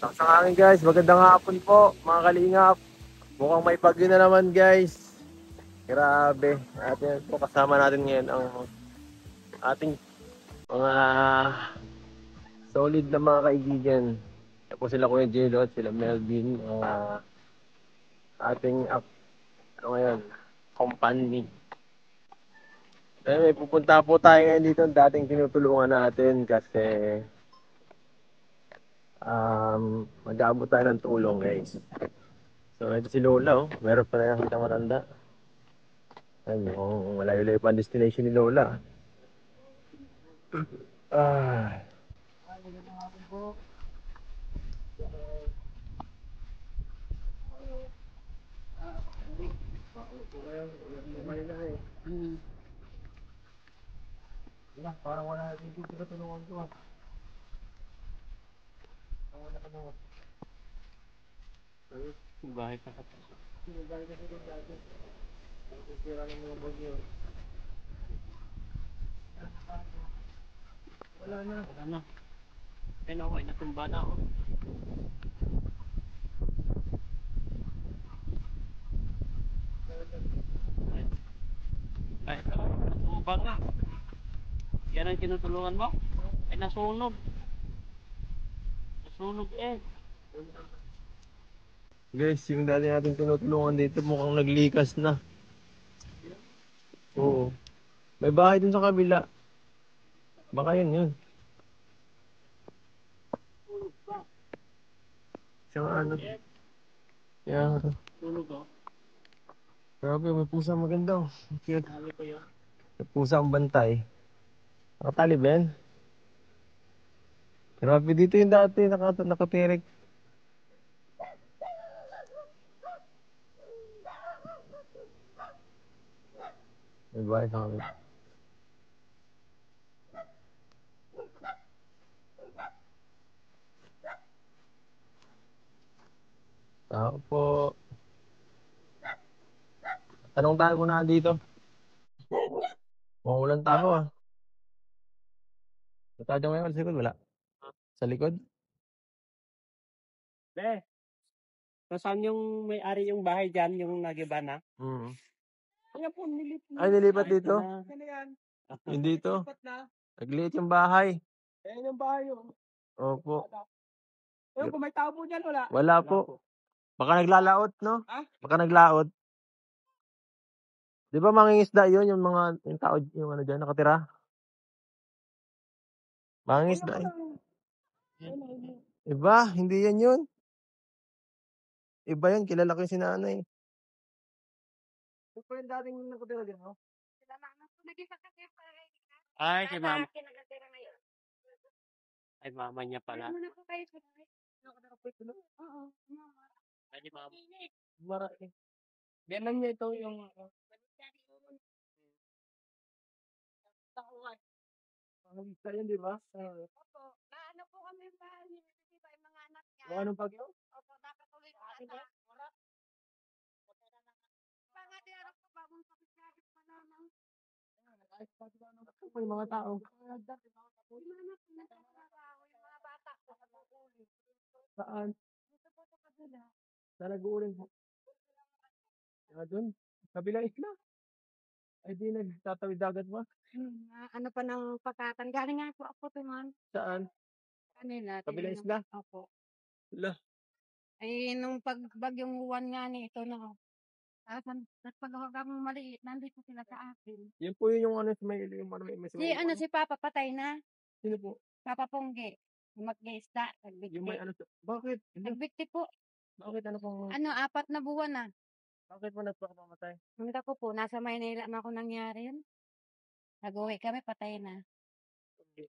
Sa akin guys, magandang hapon po mga kalingap. Mukhang may bagyo na naman guys. Grabe. Atin po kasama natin ngayon ang ating mga solid na mga kaibigan. Yan po sila Kuya Jello at sila Melvin. Ating ano ngayon, company. May pupunta po tayo ngayon dito dating tinutulungan natin kasi mag-aabot tayo ng tulong guys. So ito si Lola, meron pa na nakita matanda. Ano, malayo-layo pa ang destination ni Lola. Ah. Parang wala natin dito na tulungan ko. Wala ka naman. Bahay pa ka. Bahay ka dito dati. Sira ng mga bagyo. Wala na. Wala na. Ay naku, ay natumba na ako. Ay, natumba nga. Yan ang tinutulungan mo? Ay nasunog. Nasunog eh. Guys, yung dati natin tinutulungan dito mukhang naglikas na. Oo. May bahay dun sa kabila. Baka yun. Isang ano. Yeah. Tulog oh. Grabe, may pusa maganda oh. Cute. May pusa ang bantay. Nakatali ba yan? Grabe dito yung dati, nakatirik. May bahay sa kami. Tao po. Tanong tayo kung na dito. Mukhang ulan tao ah. Natadyo ngayon sa likod, wala? Sa likod? Be, saan yung may-ari yung bahay dyan, yung nagiba na? Kaya po, nilipat. Ay, nilipat dito? Ano yan? Yung dito? Nilipat na. Nagliit yung bahay. Ayan yung bahay yun. Opo. Ayun, kung may tao po dyan, wala? Wala po. Baka naglalaot, no? Ha? Baka naglaot. Di ba mangingisda yun, yung mga yung tao, yung ano dyan, nakatira? Mangingisda yun. Iba, hindi yan yun. Iba yun, kilala ko yung sinanay. Ito po yung dating nakatira din, no? Ay, si mama. Ay, mama niya pala. Oo, mama. Ay, si mama. Marami. Biyanan niya ito yung... Mangingisda yun, di ba? Opo, naano po kami yung bahay niya, di ba, yung mga anak niya. Kung anong pagyo? Opo, nakatuloy yung anak. Mga diarap ko ba, mong pakisagit pa naman. May mga tao. Yung mga anak ko nagtatrabaho, yung mga bata ko. Saan? Dito po sa kabila. Sa nag-uuling po. Doon. Kabilang isla. Ay di nagtatawid dagat ba? Ano pa ng pakatan. Galing nga po ako tuman. Saan? Kanila. Kabilang isla? Opo. Wala. Ay, nung pagbagyong uwan nga ni ito na. Nagpagawag akong maliit, nandito sila sa akin. Yun po yun yung ano, yung ano, may Si Papa patay na. Sino po? Papa Pongge. Mag-isda. Yung may ano, bakit? Nagbikti po. Bakit ano pong, 4 na buwan na. bakit mo nagpakamatay? Hindi ko po, nasa Maynila na ako nangyari yun. Nag-uwi kami, patay na. Hindi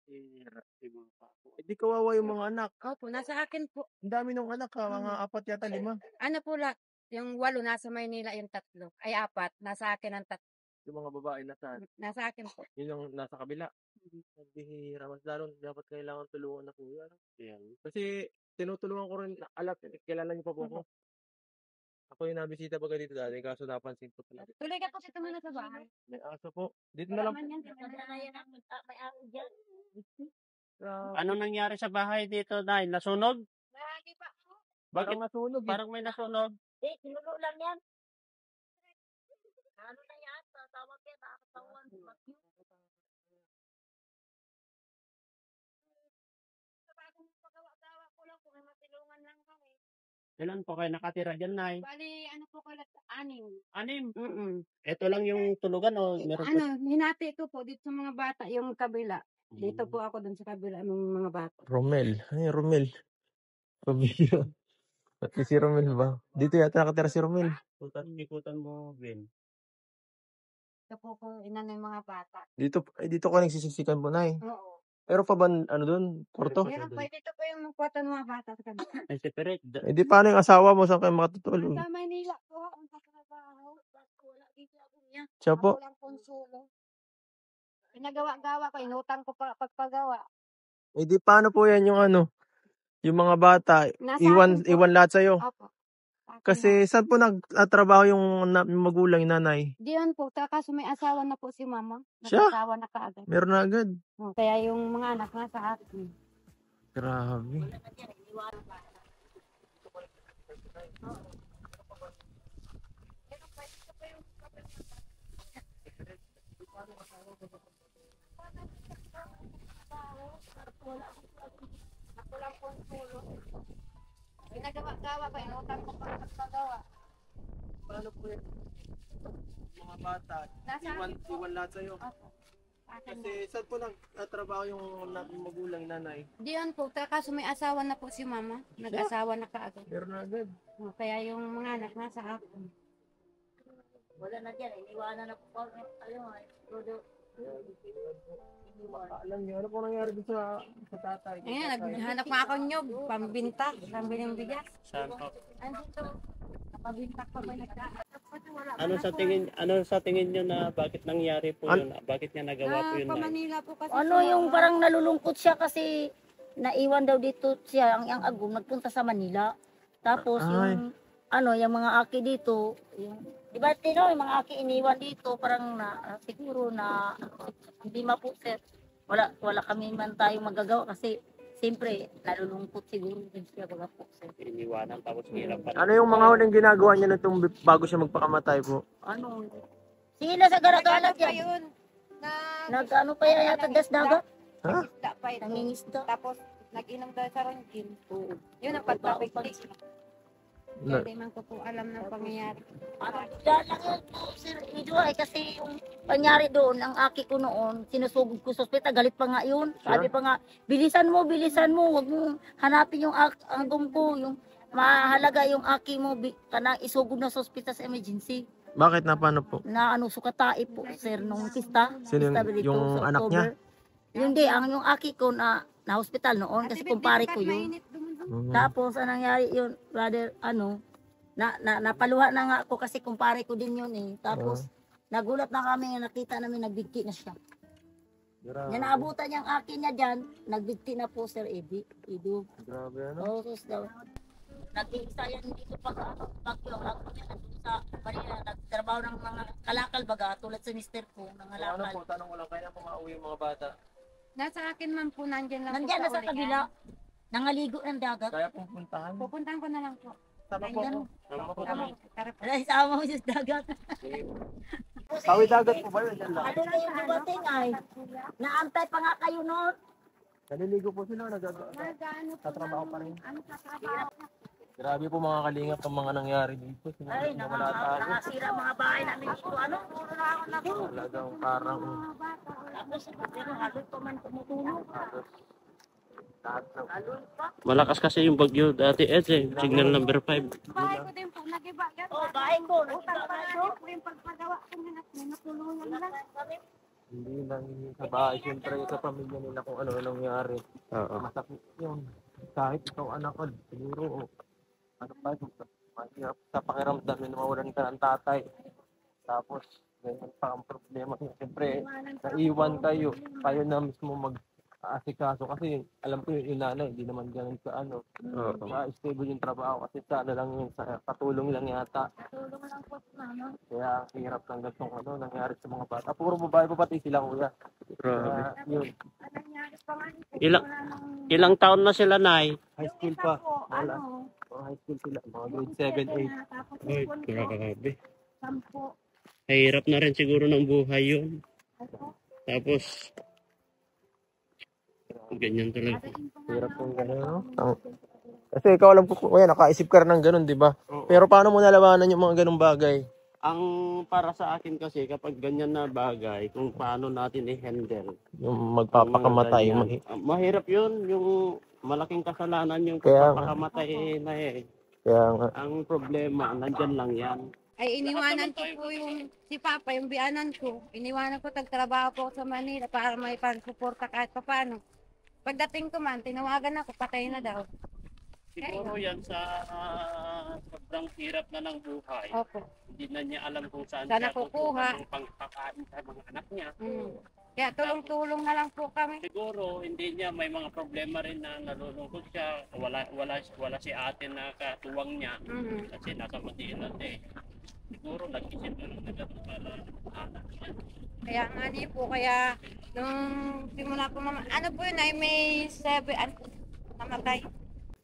kawawa yung mga anak. Opo, nasa akin po. Ang dami ng anak ha, mga 4 yata 5. Ano po lahat? Yung 8 nasa Maynila, yung 3. Ay 4, nasa akin ang 3. Yung mga babae na saan? Nasa akin po. Yun yung nasa kabila. Nagbihira. Mas lalo dapat kailangan tulungan na kuya. Kasi tinutulungan ko rin, kilala niyo pa po ako. Ako yung nabisita pa dito dati, kaso napansin ko talaga. Tuloy ka po dito muna sa bahay. May aso po. Dito na lang. Ano nangyari sa bahay dito, Nay? Nasunog? Lagi pa, Bakit? nasunog. Parang may nasunog. Eh, sinulo lang yan. Ano na yan? Tawag yan, nakakatawan. Sa bagong pagawa-gawa ko lang, kung may matulungan lang kami. Ilan po kayo nakatira dyan, Nay? Bali, ano po kalat? 6. 6. Mm-mm. Ito lang yung tulugan o meron po? Hinati ko po dito sa mga bata, yung kabila. Dito po ako dun sa kabila ng mga bata. Romel. Ay, Romel. Pabira. Pati si Romel ba? Dito yata nakatira si Romel. Ikutan mo, Ben. Ito po kung inano yung mga bata. Dito ka nagsisisikan po, Nay. Oo. Pero pa ba, ano doon? Kwarto? Meron po, dito po yung magkwata ng mga bata sa kabila. Ay, separate. Eh di paano yung asawa mo? Saan kayo makatutulong? Sa Maynila po, ang katrabaho. Wala dito ako niya. Siya po? Ako lang konsulo. Pinagawa-gawa ko, inutang ko pa pagpagawa. Eh di paano po yan yung ano? Yung mga bata, Nasa iwan akin po. lahat sa'yo. Opo. Sa akin lang. Kasi saan po nagtatrabaho yung magulang, yung nanay? Diyan po, kaso may asawa na po si mama. Siya? Nag-asawa na kaagad. Meron na agad. Kaya yung mga anak na sa akin. Grabe. Ako lang konsulo. Pinagawa-gawa ko, inutang ko pa pagpagawa. Paano po yan? Mga bata, Nasa akin po. iwan lahat sa'yo. Opo. Sa akin Kasi saan po nagtatrabaho yung magulang, yung nanay? diyan po, kaso may asawa na po si mama. Nag-asawa na kaagad. Meron na agad. Kaya yung mga anak nasa akin. Wala na dyan, iniwanan na po kayo. Alam niyo, ano po nangyari dito sa tatay? Ayan, naghanap nga ako nyog, pambinta, pambiling bigas. Saan po? Andito, napabinta pa ba Ano sa tingin niyo na bakit nangyari po yun? Bakit niya nagawa po yun, Nay? Manila po kasi. Ano yung parang nalulungkot siya kasi naiwan daw dito siya, ang agum, nagpunta sa Manila. Tapos yung, yung mga aki dito, di ba Tino, yung mga aki iniwan dito, parang siguro na, hindi mapuset. Wala kami man tayong magagawa kasi siyempre, nalulungkot siguro din siya baga po. Iniwanan tapos hirap pa. Ano yung mga huling ginagawa niya nitong bago siya magpakamatay po? Sige na sa garagalat pa yan. yun. Nag-ano pa yan yata das dagat? Ha? Isda pa ito. Nangingisda. Tapos, nag-inom daw sa ronjin. Yun ang pagpapiktik. Hindi man ko po alam ng pangyayari. Dahil lang yun po, Sir Ido, kasi yung pangyari doon, ang aki ko noon, sinusugod ko sa ospital, galit pa nga yun. Sabi pa nga, bilisan mo, huwag mong hanapin yung agom ko, yung mahalaga yung aki mo, kanang isugod na sa ospital sa emergency. Bakit na paano po? Na sukatai po, Sir, nung pista. Sino Pista dito yung sa anak niya? October. Yun di, yung aki ko na hospital noon, kasi kumpare ko yun. Tapos, anong nangyari yun, brother, napaluha na nga ako kasi kumpare ko din yun eh. Tapos, nagulat na kami, nakita namin, nagbigti na siya. Yan, naabutan niyang akin niya dyan, nagbigti na po, Sir Ido. Grabe ano? Oo, sus daw. Nag-iisa yan dito bagyo. Ako niya, nandun sa Manila, nagtrabaho ng mga kalakal baga, tulad sa mister ko, ng Ano kalakal. po, tanong ko lang, kaya po mauwi yung mga bata? Nasa akin man po, nandyan lang Nandiyan po na sa ulian. kabila, nangaligo ng dagat. Kaya pupuntahan? Pupuntahan ko na lang po. Sama po ako. Sama po kami. Tara po. Wala, isama mo sa dagat. Sawi dagat po ba yun? Diyan lang. Ano na yung dumating ay? Naantay pa nga kayo noon. Naliligo po sila, nagtatrabaho pa rin. Grabe po mga kalingap ang mga nangyari dito. Ay, Wala tayo. nakasira mga bahay namin dito. Ano? Puro na ako na po. Talagang parang Tapos, pero haloy pa man tumutulong. lahat ng Haloy pa. Malakas kasi yung bagyo dati, signal number 5. Bahay ko din po, nag-iba. Oh, bahay ko. Utang pa nga po yung pagpagawa ko na natulungan lang. hindi lang sa bahay, siyempre sa pamilya nila kung ano nangyari. Oo. Masakit yun. Kahit ikaw anak ko, siguro, ano pa, mahirap sa pakiramdam na mawalan ka ng tatay. Tapos, ganyan pa ang problema. Siyempre, naiwan kayo na mismo mag-aasikaso kasi alam ko yung nanay, hindi naman ganun ka Oo. stable yung trabaho kasi sa lang yun, sa katulong lang yata. Tulong lang po, mama. Kaya ang hirap ng ganitong nangyari sa mga bata. Puro babae pa pati sila kuya. Grabe. Kaya yun, Ilang taon na sila, Nay? high school pa. Wala. high school sila, mga grade 7, 8. Tapos Ay, grabe. 10. Hirap na rin siguro ng buhay yun. Tapos, ganyan talaga. Hirap yung gano'n, no? Kasi ikaw alam ko, kuya, nakaisip ka rin ng gano'n, di ba? Oo. Pero paano mo nalabanan yung mga ganung bagay? Ang para sa akin kasi, kapag ganyan na bagay, kung paano natin i-handle. Yung magpapakamatay. Yung mga ganyan. Mahirap yun, yung malaking kasalanan yung Kaya nga. pagpapakamatay na eh. Kaya nga. Ang problema, nandyan lang yan. Ay, iniwanan ko po yung si Papa, yung biyanan ko. Iniwanan ko, tagtrabaho po ako sa Manila para may pansuporta kahit pa paano. Pagdating ko man, tinawagan ako, patay na daw. Siguro yan sa sobrang hirap na ng buhay. Opo. Hindi na niya alam kung saan Saan siya nakukuha. ng pangkakain sa mga anak niya. Kaya tulong-tulong na lang po kami. Siguro hindi niya, may mga problema rin na nalulungkot siya. Wala si ate na katuwang niya kasi nasa Manila eh. Siguro nag-isip na lang nila para anak niya. Kaya nga di po, kaya nung simula po naman, ano po yun ay may 7, namatay.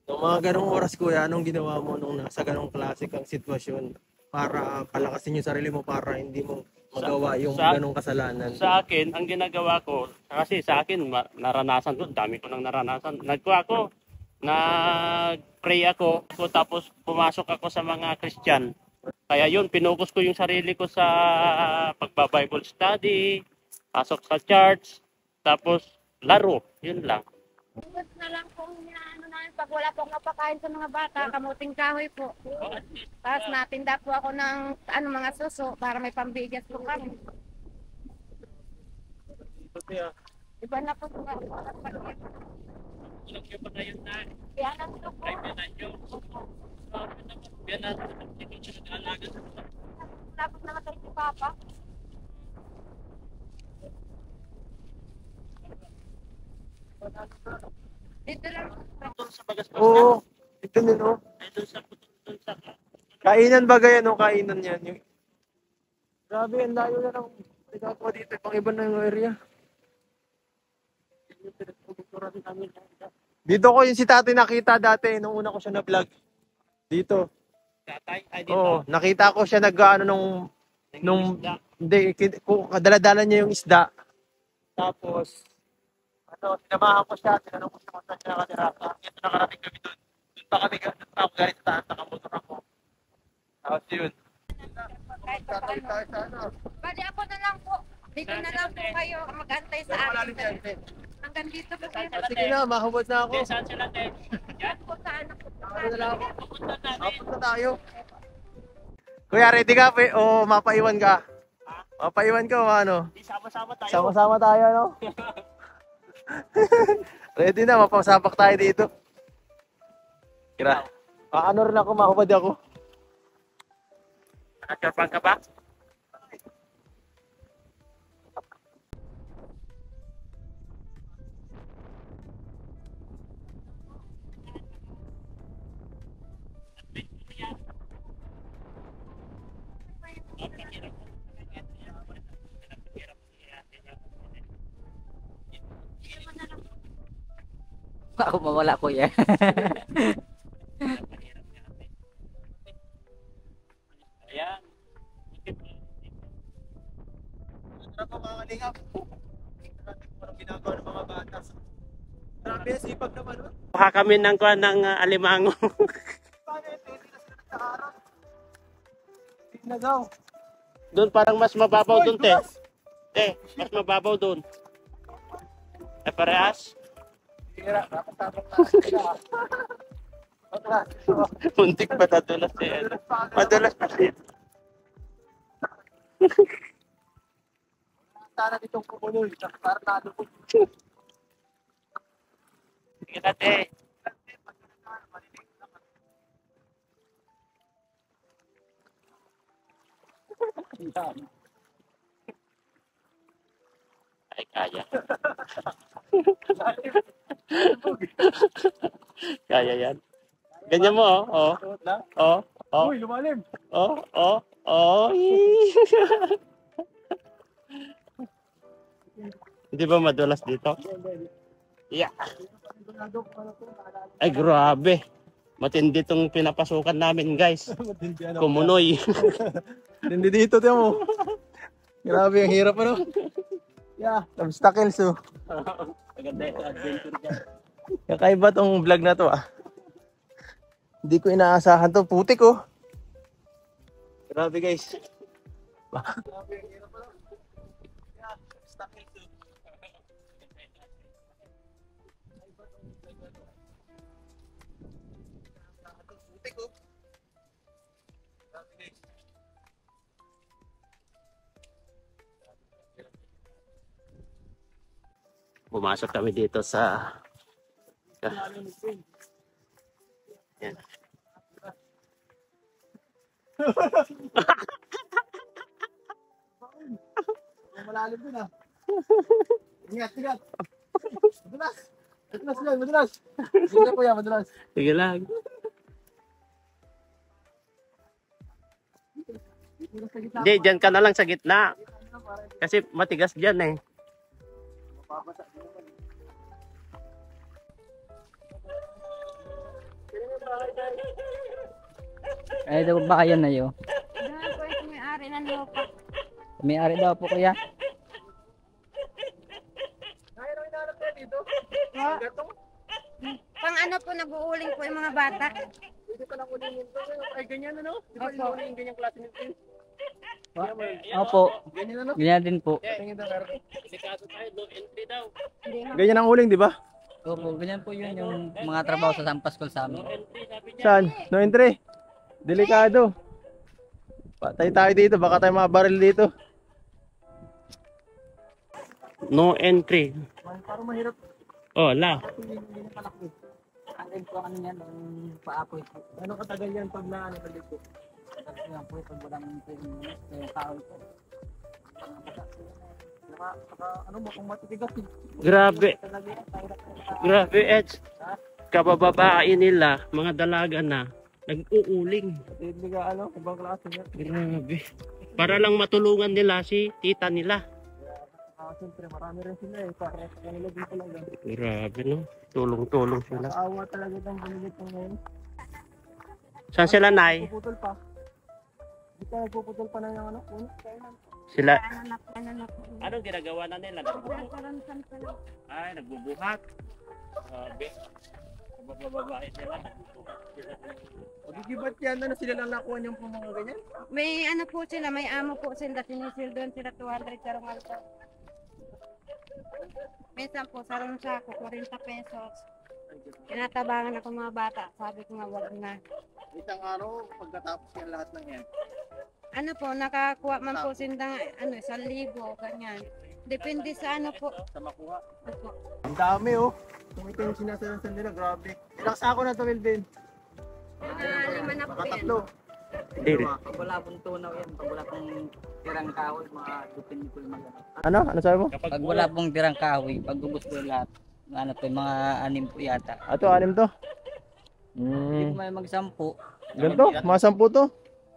Noong mga ganong oras, kuya, anong ginawa mo nung nasa ganong klase kang sitwasyon para palakasin yung sarili mo para hindi mo magawa yung ganong kasalanan? Sa akin, ang ginagawa ko, kasi sa akin, naranasan ko, dami ko nang naranasan. Nag-pray ako, tapos pumasok ako sa mga Christian. Kaya yun, pinukus ko yung sarili ko sa pagba-Bible study, pasok sa church, tapos laro, yun lang. Tapos na lang po ano namin, pag wala pong napakain sa mga bata, kamuting kahoy po. Tapos natinda po ako ng mga suso para may pambigas po kami. Iba na po sa Kaya nandito po. Tapos namatay si Papa. Dito lang. Sa Bagaspas Oo, ito din, oh. ay doon sa Kainan ba ganyan, no? Kainan yan. Yung... Grabe, ang layo na ng nagkakawa dito. Pang iba na yung area. Dito ko yung si tatay nakita dati nung una ko siya na-vlog. Dito. tatay, ay dito. Oo, nakita ko siya nag-ano nung hindi, dala-dala niya yung isda. Tapos, sinamahan ko siya, tinanong ko siya kung saan siya nakatira. Ito nakarating kami doon. Doon pa ako galing sa taas, nakamotor ako. Tapos yun. Kahit pa paano. Bali ako na lang po. Dito na lang po kayo mag-antay sa akin. Hanggang dito po kayo. Sige na, mahubad na ako. Saan sila, te? Yan po sa anak ko. Ano na lang ako. Punta tayo. Kuya, ready ka? O mapaiwan ka? Mapaiwan ka o ano? Sama-sama tayo. Sama-sama tayo, no? Ready na, mapasapak tayo dito. Kira. Ano rin ako, mahubad ako. Nakasarpan ka ba? Ako mawala ko yan. Ayan. Tara po mga kalingap. Parang ginagawa ng mga bata. Grabe, sipag naman. Kuha kami ng alimango. Paano ito? Hindi na sila nagkaharap. Hindi na daw. Doon parang mas mababaw doon, te. Te, mas mababaw doon. Ay parehas. Tira, nakasabak na sila. Muntik pa nadulas eh. Madulas pa siya. Sana ditong kumuloy. Para nalupot. Sige na, te. Ay, kaya. Kaya yan. Ganyan mo, oh. Oh, oh. Uy, lumalim. Oh, oh, oh. Hindi ba madulas dito? Yeah. Ay, grabe. Matindi tong pinapasukan namin, guys. Matindi ano. Kumunoy. Hindi dito, tiyan mo. Grabe, ang hirap ano. Yeah, obstacles oh. Maganda yung adventure dyan. Kakaiba tong vlog na to ah. Hindi ko inaasahan to, putik oh. Grabe guys. Grabe, ang hirap ano. Yeah, obstacles oh. Kakaiba tong vlog na to. Putik oh. Grabe guys. Pumasok kami dito sa... Yan. Malalim din ah. Ingat, ingat. Madulas. Madulas yan, madulas. Sige po yan, madulas. Sige lang. Hindi, dyan ka na lang sa gitna. Kasi matigas dyan eh. Ay, daw ba kayo na yun? Dahil po ito may-ari ng lupa. May-ari daw po kuya. Pang ano po, nag-uuling po yung mga bata. Pwede pa lang ulingin to. Ay, ganyan ano? Di ba Opo. yung ganyang klase nito? Opo, Ganyan ano? ganyan din po. Tingin na meron. Delikado tayo, no entry daw. Hindi nga. Ganyan ang uling, di ba? Opo, ganyan po yun yung mga trabaho sa San Pascual sa amin. Entry, sabi niya. Saan? No entry. Delikado. Patay tayo dito, baka tayo mabaril dito. No entry. Parang mahirap. Oh, la. Hindi na palaki. Ang po ano yan, ang paapoy po. Ano katagal yan pag naano dito? Tapos yan po, pag walang yung kahoy po. Ano mo kung matitigas eh. Grabe. Grabe, Eds. Kabababae nila, mga dalaga na, nag-uuling. Hindi ka ano, ibang klase niya. Grabe. Para lang matulungan nila si tita nila. Siyempre marami rin sila eh. Para sa kanila dito lang. Grabe, no? Tulong-tulong sila. Nakaawa talaga itong bumilit ng ngayon. Saan sila, Nay? Puputol pa. Hindi ka nagpuputol pa na yung ano. Sila. Ano na po. Anong ginagawa na nila? Karansan pa lang. Ay, nagbubuhat. Grabe. Kabababae sila. Magigibat yan. Ano sila lang nakuha niyang mga ganyan? May ano po sila, may amo po sila, sinisil doon sila 200 karong alto. Minsan po, sarong sako, 40 pesos. Tinatabangan ako mga bata, sabi ko nga wag na. Isang araw, pagkatapos yan lahat ng yan. Ano po, nakakuha man po sindang, 1,000, ganyan. Depende sa ano po. Sa makuha. Opo. Ang dami oh. Kung ito yung sinasalansan nila, grabe. Ilang sako na ito, Melvin? Mga 5 na po Baka yan. tatlo. Hindi. Pag wala pong tunaw yan, pag wala pong tirang kahoy, mga dupin ko yung mga Ano? Ano sabi mo? Pag wala pong tirang kahoy, pag ubos ko lahat, ano to, mga 6 po yata. Ato, 6 to. Hindi po may magsampu. Ganito? Mga 10 to?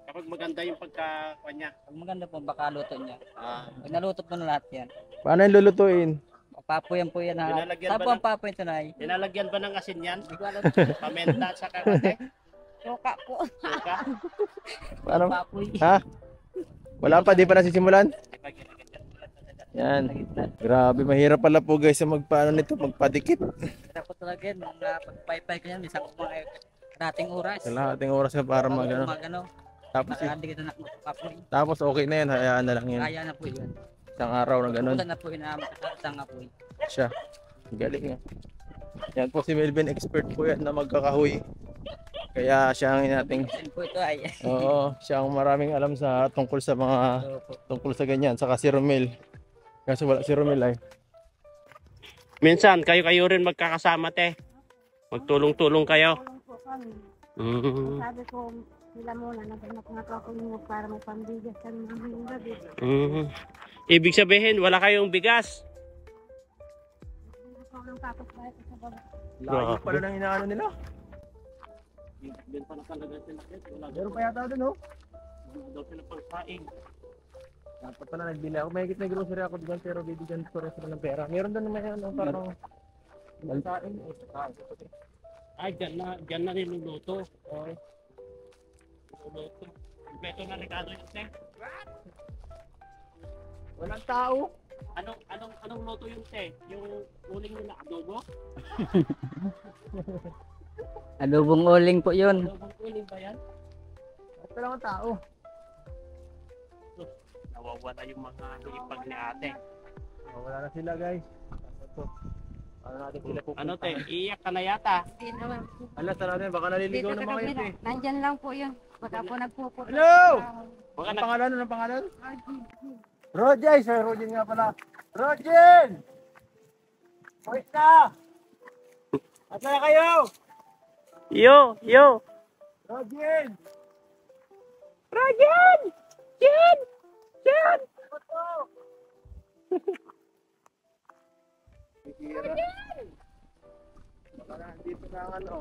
Kapag maganda yung pagkakanya. Pag maganda po, baka luto niya. Ah, Pag naluto po na lahat yan, Paano yung lulutuin? papoyan po yan ha. Nilalagyan Saan ba po ang ng- papoy ito na nilalagyan ba ng asin yan? Hindi ko alam. Paminta sa kakate? Suka po. Suka? Paano? Papoy. Ha? Wala pa, di pa nasisimulan? Yan. Sa gitna. Grabe, mahirap pala po guys sa magpaano nito, magpadikit. Kaya po talaga yan, mga pagpaypay ko yan, isang mga karating oras. Sa lahating oras ka para mag ano. Mag ano, Tapos, makakandi kita na magpapoy. tapos okay na yan, hayaan na lang yan. Kaya na po yun. Isang araw na ganun Pusan na po inaamit sa isang apoy. siya. Galing nga. Yan po si Melvin, expert po yan na magkakahoy. Kaya siya ang ating, Yan po ito ay. oo, siya ang maraming alam sa tungkol sa mga, Opo. tungkol sa ganyan. Saka si Romel. Kaso wala si Romel ay. Minsan, kayo rin magkakasama, te. Magtulong-tulong kayo. Tulong po kami. Mm. Sabi ko, sila muna, naghanap nga po ako nyo para may pambigas kami ng gabi. Mm. Ibig sabihin, wala kayong bigas. Hindi po ang tapos kahit sa baba. Layo pala ng inaano nila. Benta na talaga sila. Meron pa yata doon, oh. Wala daw sila pagsaing. Dapat pala nagbili ako. May may grocery ako doon pero bibigyan ko rin sila ng pera. Meron doon naman ano, parang balsain. Ay, dyan na niluluto. Oh. Niluluto. Beto na regalo yun, te. Walang tao. Anong luto yun, te? Yung uling nila adobo? Adobong uling po yun. Adobong uling ba yan? Walang tao. Nawawala yung mga hipag ni ate. Wala na sila guys. Ito. Ano natin sila pupunta? Ano, te? Iiyak ka na yata. Hindi naman po. Alas na natin, baka naliligaw Dito na sa mga yun kabila. eh. Nandyan lang po yun. Pagka po nagpupunta. Hello! Baka Anong pangalan? Anong pangalan? Rogen! Sir Rogen nga pala. Rogen! Wait na! At na kayo! Yo! Rogen! Rajan! Jen! Baka na, dito na ang ano.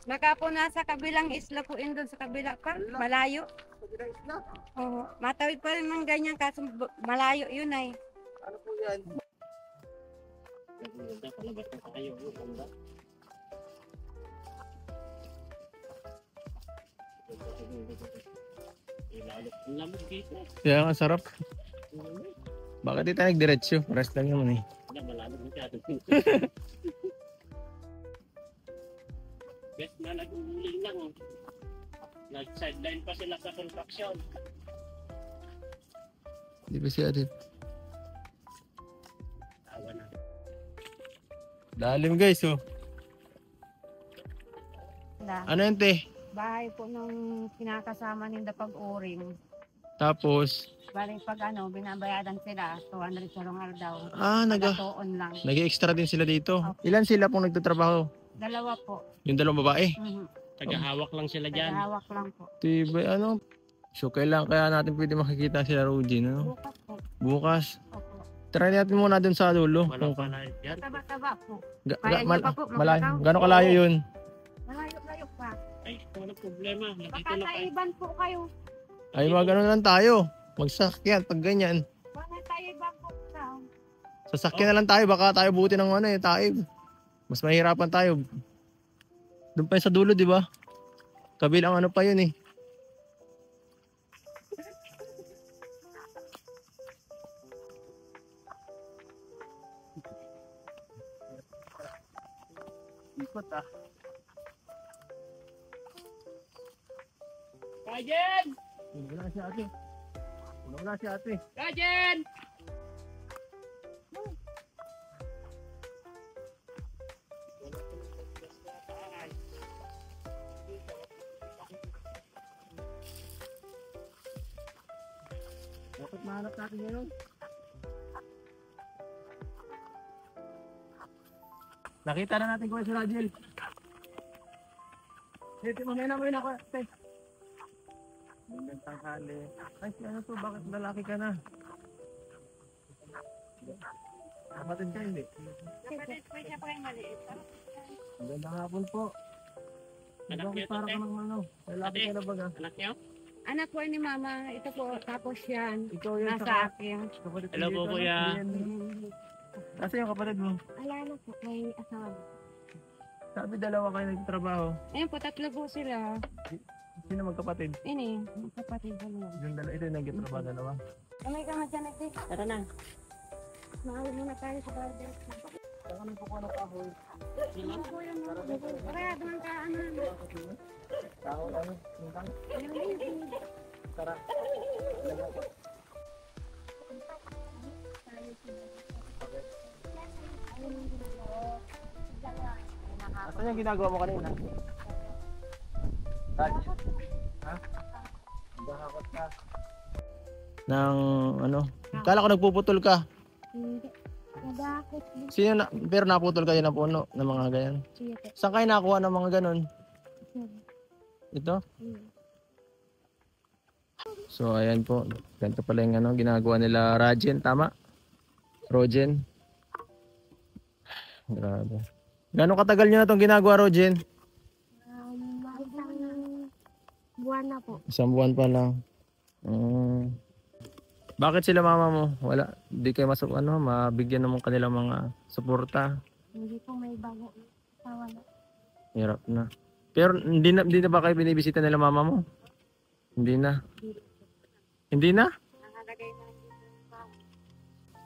Baka po nasa kabilang isla po yun doon sa kabila pa. Malayo. Sa bilang isla. Oo. Matawid pa rin ng ganyan kaso malayo yun ay. Ano po yan? Palabas na tayo. Ganda. Ang lamig dito. Kaya ang sarap. Bakit di tayo nagdiretso? Rest lang naman eh. Malamig masyado. Best na nag-uuling lang. Nag-sideline pa sila sa construction. Di ba siya din? Tawa na. Lalim guys oh. Ano yun te? Bahay po nung kinakasama ninda pag-uring. Tapos, Bali pag ano, binabayadan sila, 200 sarungal daw. nag-extra Nagatoon lang. din sila dito. Ilan sila pong nagtatrabaho? Dalawa po. Yung dalawang babae? Tagahawak lang sila dyan. Tagahawak lang po. Tibay ano? So kailan kaya natin pwede makikita sila Rogen ano? Bukas po. Bukas. Opo. Try natin muna dun sa dulo. Walang pala dyan. Taba-taba po. Ga- Kaya ga- niyo pa po, malayo. maglakaw? Gano'ng kalayo yun? Malayo-layo pa. Ay, walang problema. Nandito Baka na kayo. taiban po kayo. Ay mga gano'n lang tayo. Magsakyan pag ganyan. Baka taiban po na. Sasakyan na lang tayo. Baka tayo buti ng ano eh, tayo. Mas mahirapan tayo. Doon pa yun sa dulo, di ba? Kabilang ano pa yun eh. Ikot ah. Kajen! Wala si ate. Wala si ate. Kajen! Bakit mahanap natin ngayon? Nakita na natin kung si Rajel. Dito mo na ako. Magandang tanghali. Ay, si ano to? Bakit lalaki ka na? Kapatid ka hindi? Kapatid po siya pa yung maliit. Magandang hapon po. Anak Bakit niyo to, para te? ka ng ano? Lalaki ka na baga? Anak niyo? Anak po ni mama, ito po, tapos yan. Ikaw yun Nasa sa akin. kapatid ko Hello dito, po, ano? kuya. Ayan. Kasi yung kapatid mo, Ala na po, may asawa. sabi dalawa kayo nagtatrabaho. Ayun po, tatlo po sila. Sino magkapatid? Ini, kapatid ko naman. Yung dalawa, ito yung nagtatrabaho dalawa. Kamay ka dyan natin. Tara na. Mahal muna tayo sa barber. Saka nang pukuha ng kahoy. Ano po yun? Kaya doon ka, ano. Tao lang. Hintang. Tara. Asan yung ginagawa mo kanina? Ha? Bahakot ka. Nang ano? Kala ko nagpuputol ka. Hindi. Nadakot. Sino na, pero naputol kayo ng puno ng mga ganyan. Sige po. Saan kayo nakuha ng mga ganon? Ito? So ayan po. Ganito pala yung ano, ginagawa nila Rajen, tama? Rogen. Grabe. Gano'ng katagal nyo na itong ginagawa, Rogen? Isang buwan na po. Isang buwan pa lang. Bakit sila mama mo? Wala, di kayo mabigyan naman kanilang mga suporta. Hindi po may bago. Tawa na. Hirap na. Pero hindi na ba kayo binibisita nila mama mo? Hindi na. Hindi na? Nakalagay na dito yung tao.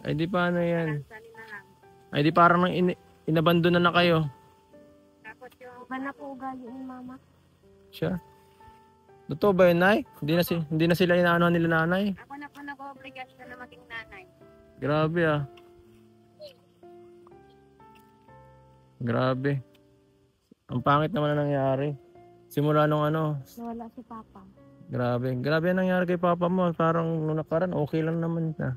Ay di paano yan? Sali na lang. Ay di parang nang inabandon na kayo. Tapos yung... Iba na po ugali ni mama. Siya. Totoo ba yun, Nay? Hindi na sila inaano nila nanay? Ako na po nag-obligasyon na maging nanay. Grabe ah. Grabe. Ang pangit naman na nangyari. Simula nung ano, Nawala si Papa. grabe. Grabe ang nangyari kay papa mo. Parang nung nakaraan, okay lang naman na.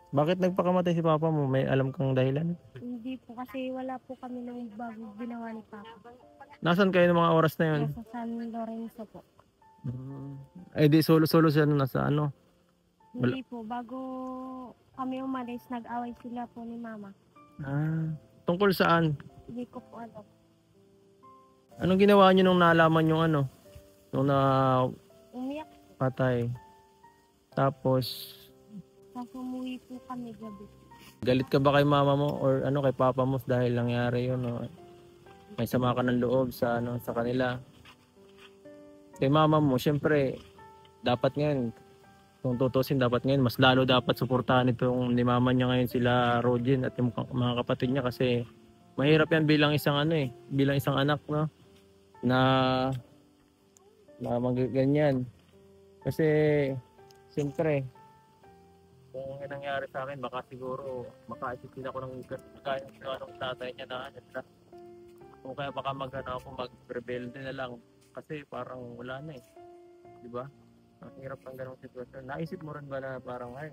Bakit nagpakamatay si papa mo? May alam kang dahilan? Hindi po kasi wala po kami nung bago ginawa ni Papa. Nasaan kayo ng mga oras na yun? Nasa San Lorenzo po. Ay di solo-solo siya nung nasa ano. Hindi po, bago kami umalis, nag-away sila po ni Mama. Ah, tungkol saan? Hindi ko po alam. Anong ginawa niyo nung nalaman yung ano? Nung Umiyak, napatay. Tapos, tapos umuwi po kami gabi. galit ka ba kay mama mo or ano kay papa mo dahil nangyari yun? O may sama ka ng loob sa ano sa kanila? Kay mama mo, syempre, dapat ngayon, kung tutusin, dapat ngayon, mas lalo dapat suportahan itong ni mama niya ngayon sila Rodin at yung mga kapatid niya kasi mahirap yan bilang isang ano bilang isang anak, no? Na ganyan. Kasi, siyempre, kung yung nangyari sa akin, baka siguro, makaisip din ako ng kaya ng tatay niya na kung kaya baka ako mag-rebelde na lang. Kasi parang wala na di ba? Ang hirap ng ganong sitwasyon. Naisip mo rin ba na parang ay,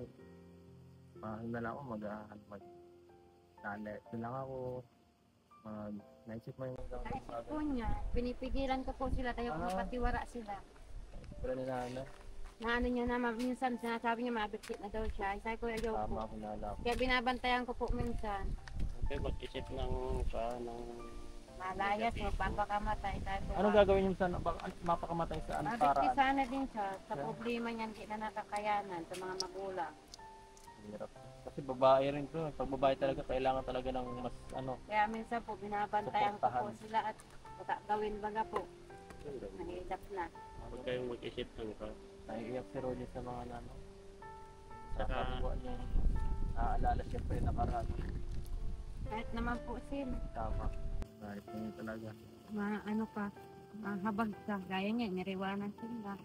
na lang ako mag-nalet na lang ako, naisip mo yung Naisip po niya, pinipigilan ko po sila, tayo mapatiwara sila. wala na nana. Na ano niya na, minsan sinasabi niya mabikit na daw siya. Sabi ko, ayaw Tama po. ako nala. Kaya binabantayan ko po minsan. Okay, mag-isip ng Malaya so, papakamatay. Anong gagawin niyo sa mapakamatay sa ano para? Mabikti sana din siya sa problema niya, hindi na nakakayanan sa mga magulang. Hirap. Kasi babae rin to. Pag babae talaga, kailangan talaga ng mas ano. Kaya minsan po, binabantayan ko po sila at gawin baga po. Nahilap na. huwag kayong mag-isip ng Naiiyak si Roger sa mga nano. Sa Saka- kapwa niya. Naaalala siyempre nakaraan. Kahit naman po sila, Tama. Kahit niya talaga. ano pa, mahabag ka. Gaya niya, niriwanan sila.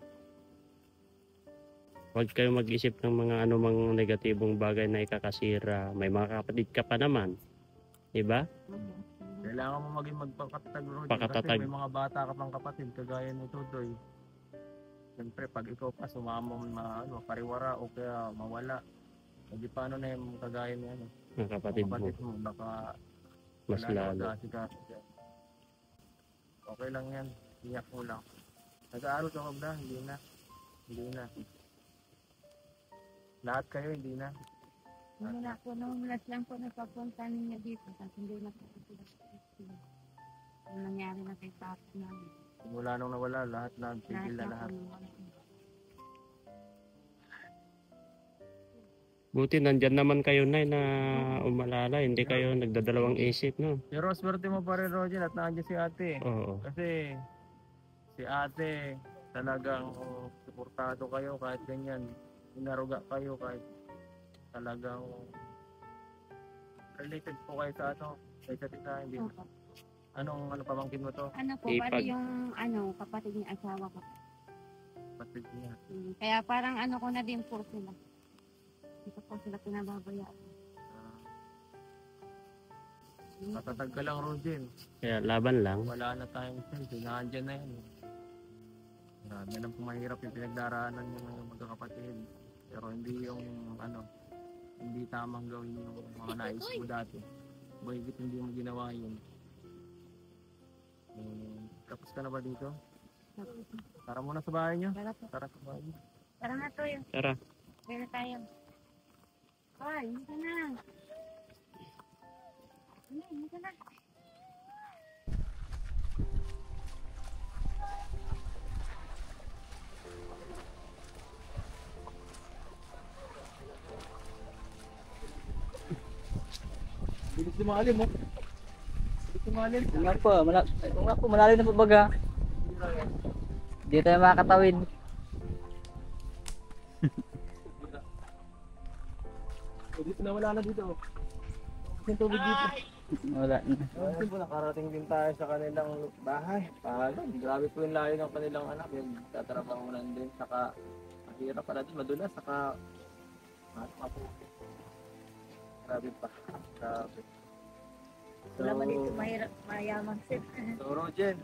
Huwag kayong mag-isip ng mga anumang negatibong bagay na ikakasira. May mga kapatid ka pa naman. Diba? Kailangan mo maging magpakatatag, Roger. Pakatatag. Kasi may mga bata ka pang kapatid, kagaya ni Tutoy. Siyempre, pag ikaw pa sumama mo pariwara o kaya mawala. Hindi paano na yung kagaya mo yan. Mga kapatid mo. Baka Mas wala na lalo. mag-aasikaso dyan. Okay lang yan. Iyak mo lang. Nag-aaral ka ba? Hindi na. Hindi na. Lahat kayo, hindi na. Hindi na po, nung last lang po nagpapunta niya dito. Tapos hindi na po sila. Yung nangyari na kay Papa namin. Simula nung nawala, lahat na. Tigil na lahat. Buti nandyan naman kayo na umalala. Hindi kayo nagdadalawang isip, no? Pero swerte mo pa rin, Roger, at nandiyan si ate. Oo. Kasi si ate talagang suportado kayo kahit ganyan. Inaruga kayo kahit talagang related po kayo sa sa isa't isa, hindi. Anong pamangkin mo to? Ano po, Ipag. bali yung kapatid niya, asawa ko. Kapatid niya. Kaya parang ko na din po sila. Dito po sila pinababayaan. Matatag ka lang, Roger. Kaya laban lang. Wala na tayong sense. Nandiyan na yan. Yan ang mahirap yung pinagdaraanan ng mga magkakapatid. Pero hindi yung hindi tamang gawin yung mga nais mo dati. Bakit hindi mo ginawa yun? Tapos ka na ba dito? Tara muna sa bahay niyo. Tara po. Tara sa bahay niyo. Tara na to yun. Tara. Kaya na tayo. Ay, hindi na. Hindi na. Bilis lumalim mo. Bilis lumalim. malalim. Yung nga po, malalim na po baga. Hindi tayo makakatawid. Dito na, wala na dito. Yung tubig dito. Wala na. Ayun po, nakarating din tayo sa kanilang bahay. Grabe po yung layo ng kanilang anak. Yung tatrabahunan din. Saka, mahirap pala din, madulas. Saka, grabe pa. Grabe. Wala man dito mahirap, mayaman sir. So, Rogen,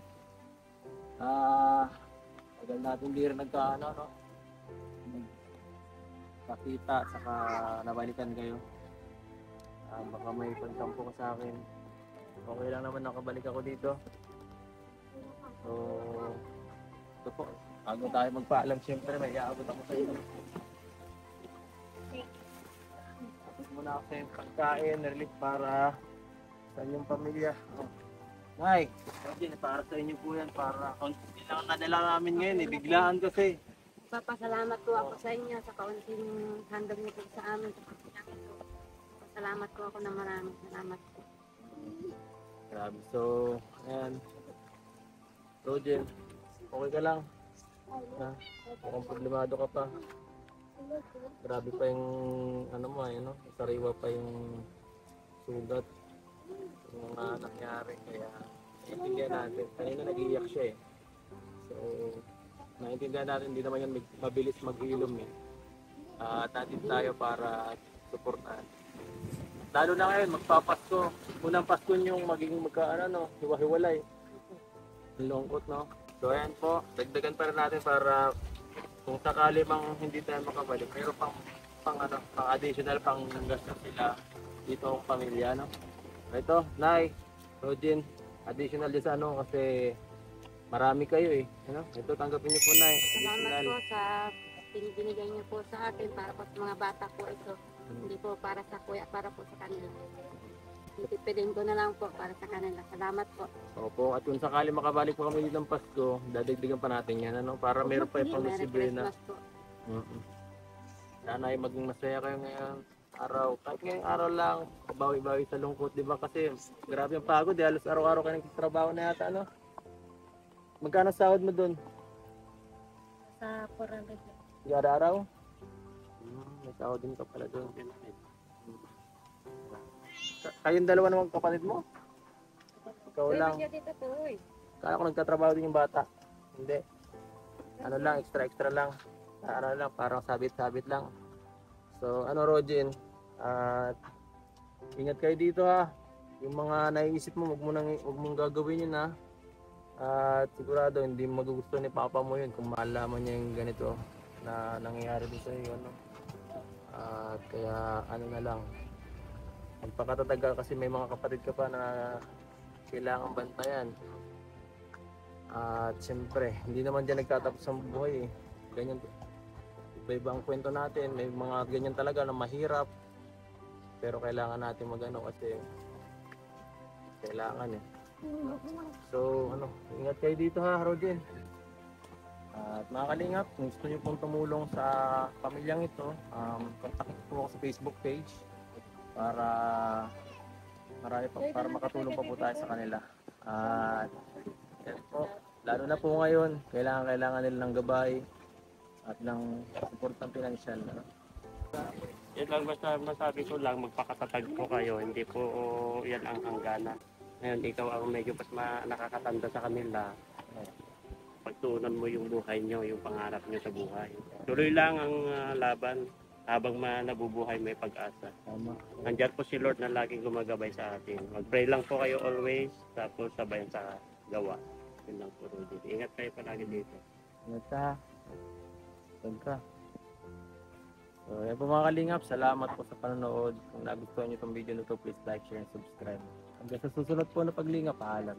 tagal natin di rin nagkaano, no? Pakita, saka nabalikan kayo. Baka may pagtampo ka sa akin. Okay lang naman nakabalik ako dito. So, ito po. Bago tayo magpaalam, siyempre may iaabot ako sa inyo. Tapos muna ako sa yung pagkain, relief para sa inyong pamilya. Nay, para sa inyo po yan. Para konti lang nadala namin ngayon. Biglaan kasi. Papasalamat po ako sa inyo sa kaunting handog niyo po sa amin. Salamat po ako na maraming salamat po. Grabe. So, ayan. Rogen, okay ka lang? Mukhang problemado ka pa. Grabe pa yung ano mo, no? Sariwa pa yung sugat. Yung mga nangyari. Kaya, naiintindihan natin. Kanina nag-iiyak siya eh. So, naiintindihan natin, hindi naman yan mabilis mag-ilom eh. At nandito tayo para supportahan. Lalo na ngayon, magpapasko. Unang Pasko yung magiging hiwa-hiwalay. Ang lungkot, no? So, ayan po. Dagdagan pa rin natin para kung sakali mang hindi tayo makabalik, pero pang additional pang gastos sila dito ang pamilya, no? Ito, Nay, Rogen, additional din sa kasi marami kayo eh. Ano? Ito, tanggapin niyo po, Nay. Salamat po sa binigay niyo po sa akin para po sa mga bata po ito. Hindi po para sa kuya, para po sa kanila. Ipipilin ko na lang po para sa kanila. Salamat po. Opo, at kung sakali makabalik po kami dito ng Pasko, dadagdagan pa natin yan, ano? Para meron pa yung pang-resibre na. Sana ay maging masaya kayo ngayong araw. Kahit ngayong araw lang, bawi-bawi sa lungkot, di ba? Kasi grabe ang pagod, halos araw-araw kayo nagtatrabaho na yata, ano? Magkano sahod mo dun? Sa 400. Kada araw? May sahod din ka pala dun. Kayong dalawa naman kapatid mo? Ikaw lang. Dito po, Kala ko nagtatrabaho din yung bata. Hindi. Ano lang, extra lang. Ano lang, parang sabit-sabit lang. So, Rogen, ingat kayo dito ha. Yung mga naiisip mo, wag mong gagawin yun ha. At sigurado, hindi magugusto ni Papa mo yun kung malaman niya yung ganito na nangyayari din sa iyo. Ano? Kaya, na lang. Magpakatatag kasi may mga kapatid ka pa na kailangan bantayan. At siyempre, hindi naman dyan nagtatapos ang buhay eh. Ganyan, iba-iba ang kwento natin. May mga ganyan talaga na mahirap. Pero kailangan natin magano kasi kailangan eh. So, ingat kayo dito ha, Rogen. At mga kalingap, kung gusto nyo pong tumulong sa pamilyang ito, kontakin po ako sa Facebook page para para makatulong pa po tayo sa kanila. At yan po, lalo na po ngayon, kailangan nila ng gabay at ng suportang pinansyal. Yan lang basta masabi ko lang, magpakatatag po kayo, hindi po yan ang hangganan. Ngayon, ikaw ang medyo mas nakakatanda sa kanila. Pagtuunan mo yung buhay nyo, yung pangarap nyo sa buhay. Tuloy lang ang laban habang nabubuhay may pag-asa. Tama. Nandiyan po si Lord na laging gumagabay sa atin. Mag-pray lang po kayo always, tapos sabayan sa gawa. Yun lang po, Rudy. Ingat kayo palagi dito. Ingat ka. Ingat ka. So, yan po mga kalingap, salamat po sa panonood. Kung nagustuhan nyo itong video na ito, please like, share, and subscribe. Hanggang sa susunod po na paglingap, paalam.